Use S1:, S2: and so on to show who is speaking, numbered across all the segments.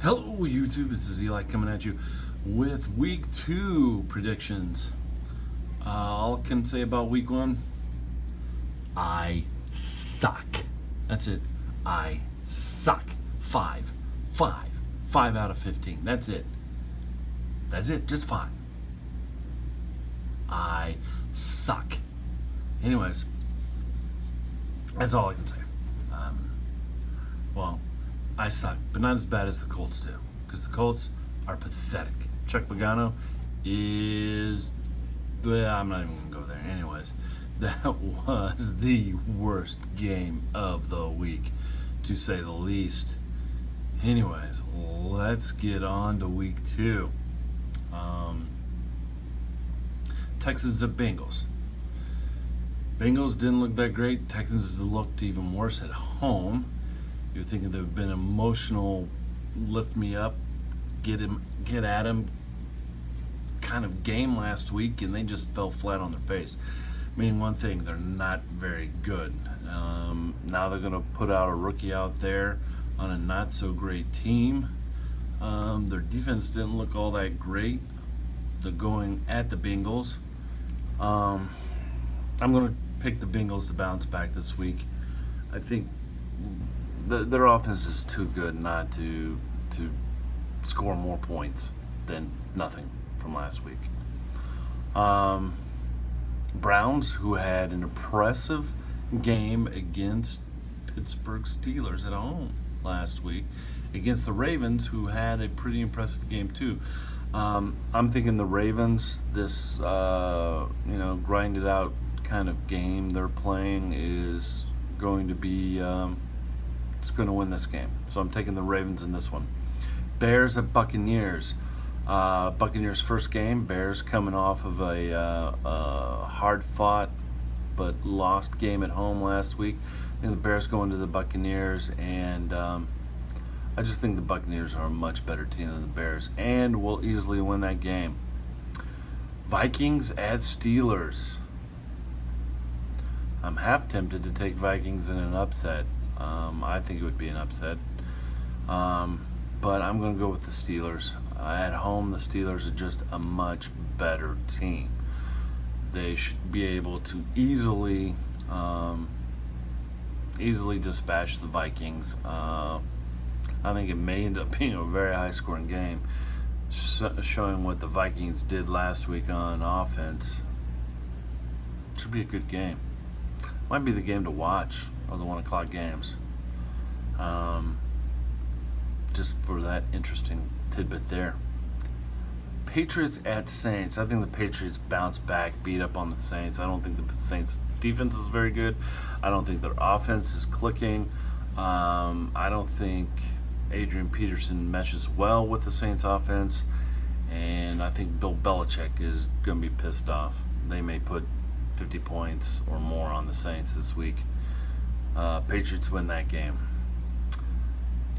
S1: Hello, YouTube. This is Eli coming at you with Week 2 predictions. All I can say about Week 1, I suck. That's it. I suck. 5 out of 15. That's it. Just 5. I suck. Anyways, that's all I can say. Well, I suck, but not as bad as the Colts do, because the Colts are pathetic. Chuck Pagano is, well, I'm not even going to go there. Anyways, that was the worst game of the week, to say the least. Anyways, let's get on to Week 2. Texans at Bengals. Bengals didn't look that great. Texans looked even worse at home. You're thinking there would have been an emotional lift me up, get at him kind of game last week, and they just fell flat on their face. Meaning one thing, they're not very good. Now they're going to put out a rookie out there on a not so great team. Their defense didn't look all that great. They're going at the Bengals. I'm going to pick the Bengals to bounce back this week. I think their offense is too good not to score more points than nothing from last week. Browns, who had an impressive game against Pittsburgh Steelers at home last week, against the Ravens, who had a pretty impressive game too. I'm thinking the Ravens, this grinded out kind of game they're playing is going to be it's going to win this game. So I'm taking the Ravens in this one. Bears at Buccaneers. Buccaneers' first game. Bears coming off of a hard-fought but lost game at home last week. And the Bears going to the Buccaneers, and I just think the Buccaneers are a much better team than the Bears and will easily win that game. Vikings at Steelers. I'm half tempted to take Vikings in an upset. I think it would be an upset. But I'm going to go with the Steelers. At home, the Steelers are just a much better team. They should be able to easily dispatch the Vikings. I think it may end up being a very high-scoring game, showing what the Vikings did last week on offense. Should be a good game. Might be the game to watch, or the 1 o'clock games. Just for that interesting tidbit there. Patriots at Saints. I think the Patriots bounce back, beat up on the Saints. I don't think the Saints' defense is very good. I don't think their offense is clicking. I don't think Adrian Peterson meshes well with the Saints' offense. And I think Bill Belichick is going to be pissed off. They may put 50 points or more on the Saints this week. Patriots win that game.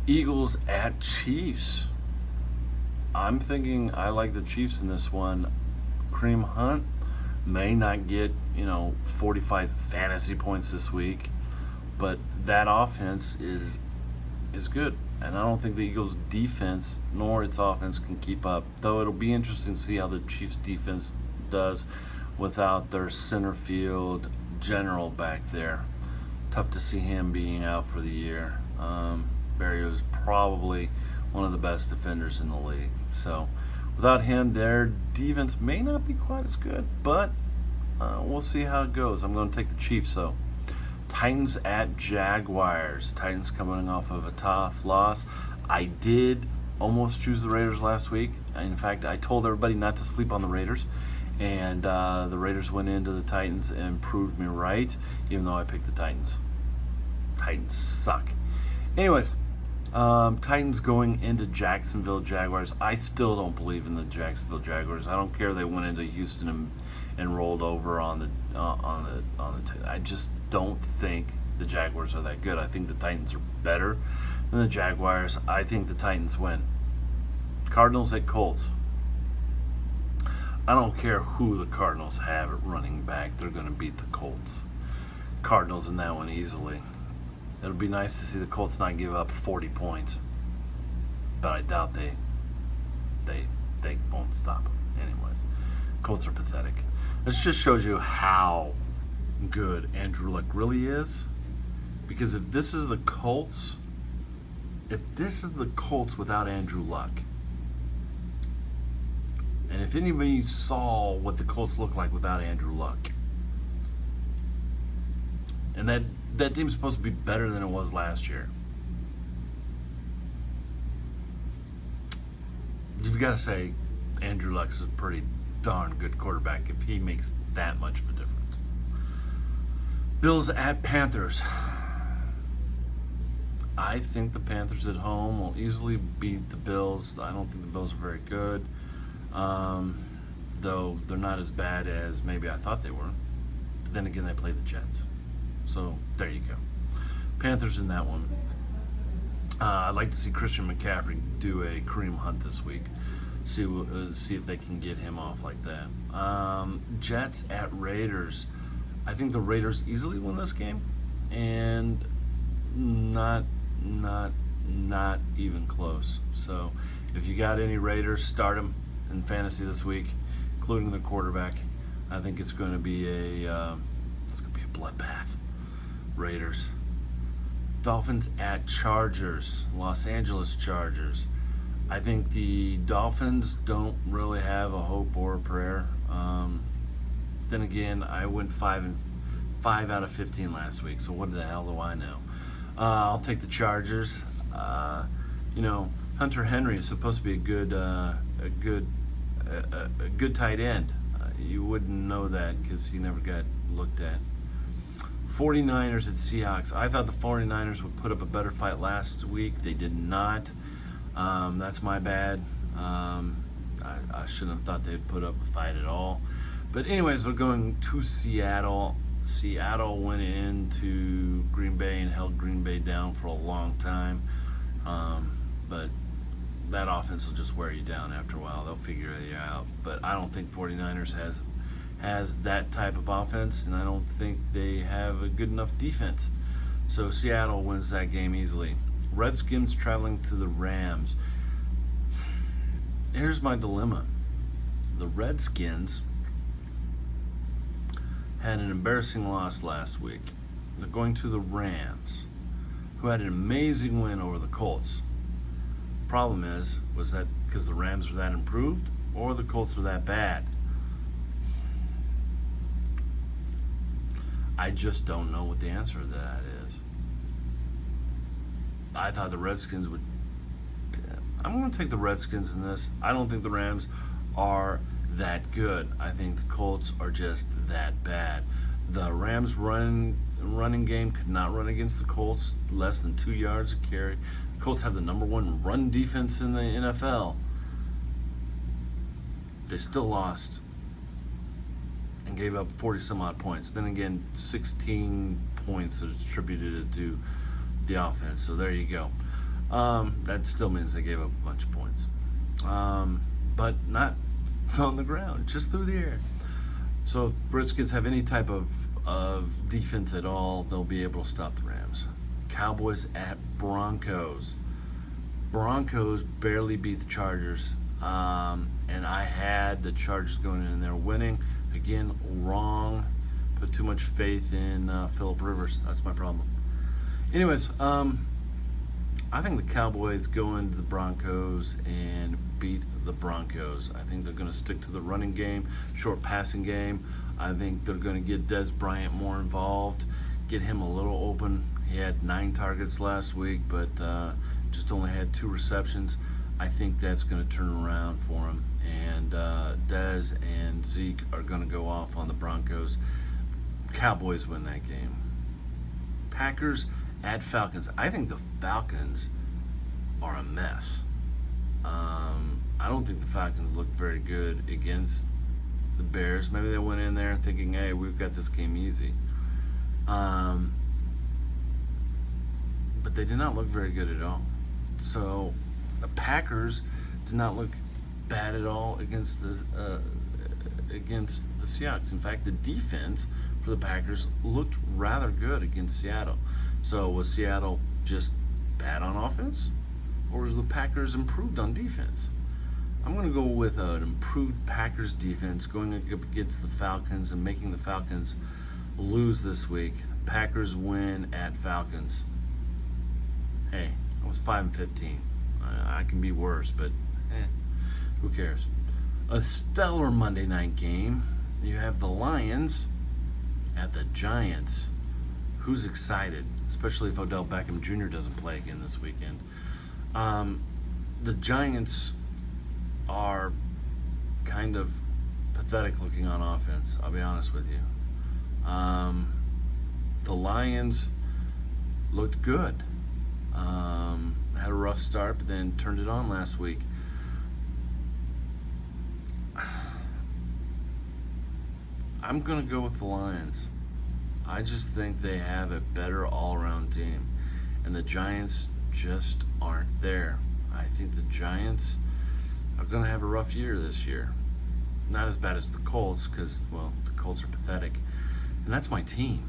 S1: Eagles at Chiefs. I'm thinking I like the Chiefs in this one. Kareem Hunt may not get 45 fantasy points this week, but that offense is good, and I don't think the Eagles' defense nor its offense can keep up. Though it'll be interesting to see how the Chiefs' defense does without their center field general back there. Tough to see him being out for the year. Barrio is probably one of the best defenders in the league. So without him, their defense may not be quite as good, but we'll see how it goes. I'm going to take the Chiefs, though. Titans at Jaguars. Titans coming off of a tough loss. I did almost choose the Raiders last week. In fact, I told everybody not to sleep on the Raiders. And the Raiders went into the Titans and proved me right, even though I picked the Titans. Titans suck. Anyways, Titans going into Jacksonville Jaguars. I still don't believe in the Jacksonville Jaguars. I don't care they went into Houston and rolled over on the I just don't think the Jaguars are that good. I think the Titans are better than the Jaguars. I think the Titans win. Cardinals at Colts. I don't care who the Cardinals have at running back. They're going to beat the Colts. Cardinals in that one easily. It'll be nice to see the Colts not give up 40 points. but I doubt they won't stop them. Anyways, Colts are pathetic. This just shows you how good Andrew Luck really is. Because if this is the Colts without Andrew Luck, and if anybody saw what the Colts look like without Andrew Luck, and that team's supposed to be better than it was last year, you've got to say Andrew Luck's a pretty darn good quarterback if he makes that much of a difference. Bills at Panthers. I think the Panthers at home will easily beat the Bills. I don't think the Bills are very good, though they're not as bad as maybe I thought they were. But then again, they play the Jets. So there you go. Panthers in that one. I'd like to see Christian McCaffrey do a Kareem Hunt this week. See if they can get him off like that. Jets at Raiders. I think the Raiders easily win this game, and not even close. So if you got any Raiders, start them in fantasy this week, including the quarterback. I think it's going to be a bloodbath. Raiders. Dolphins at Chargers. Los Angeles Chargers. I think the Dolphins don't really have a hope or a prayer. Then again, I went 5 out of 15 last week, so what the hell do I know? I'll take the Chargers. Hunter Henry is supposed to be a good tight end. You wouldn't know that because he never got looked at. 49ers at Seahawks. I thought the 49ers would put up a better fight last week. They did not. That's my bad. I shouldn't have thought they'd put up a fight at all. But anyways, we're going to Seattle. Seattle went into Green Bay and held Green Bay down for a long time. But that offense will just wear you down after a while. They'll figure you out. But I don't think 49ers has that type of offense, and I don't think they have a good enough defense. So Seattle wins that game easily. Redskins traveling to the Rams. Here's my dilemma. The Redskins had an embarrassing loss last week. They're going to the Rams, who had an amazing win over the Colts. Problem was that because the Rams were that improved, or the Colts were that bad? I just don't know what the answer to that is. I thought the Redskins would. I'm going to take the Redskins in this. I don't think the Rams are that good. I think the Colts are just that bad. The Rams running game could not run against the Colts, less than 2 yards a carry. The Colts have the number one run defense in the NFL. They still lost and gave up 40 some odd points. Then again, 16 points are attributed to the offense. So there you go. That still means they gave up a bunch of points. But not on the ground, just through the air. So if Redskins have any type of defense at all, they'll be able to stop the Rams. Cowboys at Broncos. Broncos barely beat the Chargers. And I had the Chargers going in there winning. Again, wrong. Put too much faith in Phillip Rivers. That's my problem. Anyways, I think the Cowboys go into the Broncos and beat the Broncos. I think they're going to stick to the running game, short passing game. I think they're going to get Des Bryant more involved, get him a little open. He had 9 targets last week, but just only had 2 receptions. I think that's going to turn around for him. And Dez and Zeke are going to go off on the Broncos. Cowboys win that game. Packers at Falcons. I think the Falcons are a mess. I don't think the Falcons look very good against the Bears. Maybe they went in there thinking, hey, we've got this game easy. But they did not look very good at all. So the Packers did not look bad at all against the Seahawks. In fact, the defense for the Packers looked rather good against Seattle. So was Seattle just bad on offense? or is the Packers improved on defense? I'm going to go with an improved Packers defense going up against the Falcons and making the Falcons lose this week. Packers win at Falcons. Hey, I was 5-15. I can be worse, but who cares? A stellar Monday night game. You have the Lions at the Giants. Who's excited? Especially if Odell Beckham Jr. doesn't play again this weekend. The Giants are kind of pathetic looking on offense, I'll be honest with you. The Lions looked good. Had a rough start, but then turned it on last week. I'm going to go with the Lions. I just think they have a better all-around team, and the Giants just aren't there. I think the Giants are going to have a rough year this year. Not as bad as the Colts, because, well, the Colts are pathetic, and that's my team.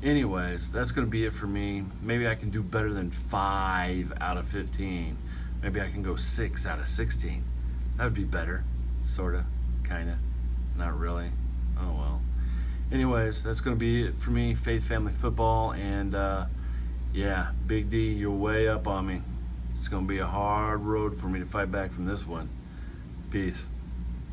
S1: Anyways, that's going to be it for me. Maybe I can do better than 5 out of 15. Maybe I can go 6 out of 16. That would be better. Sorta. Kinda. Not really. Oh well. Anyways, that's going to be it for me. Faith Family Football. And, yeah, Big D, you're way up on me. It's going to be a hard road for me to fight back from this one. Peace.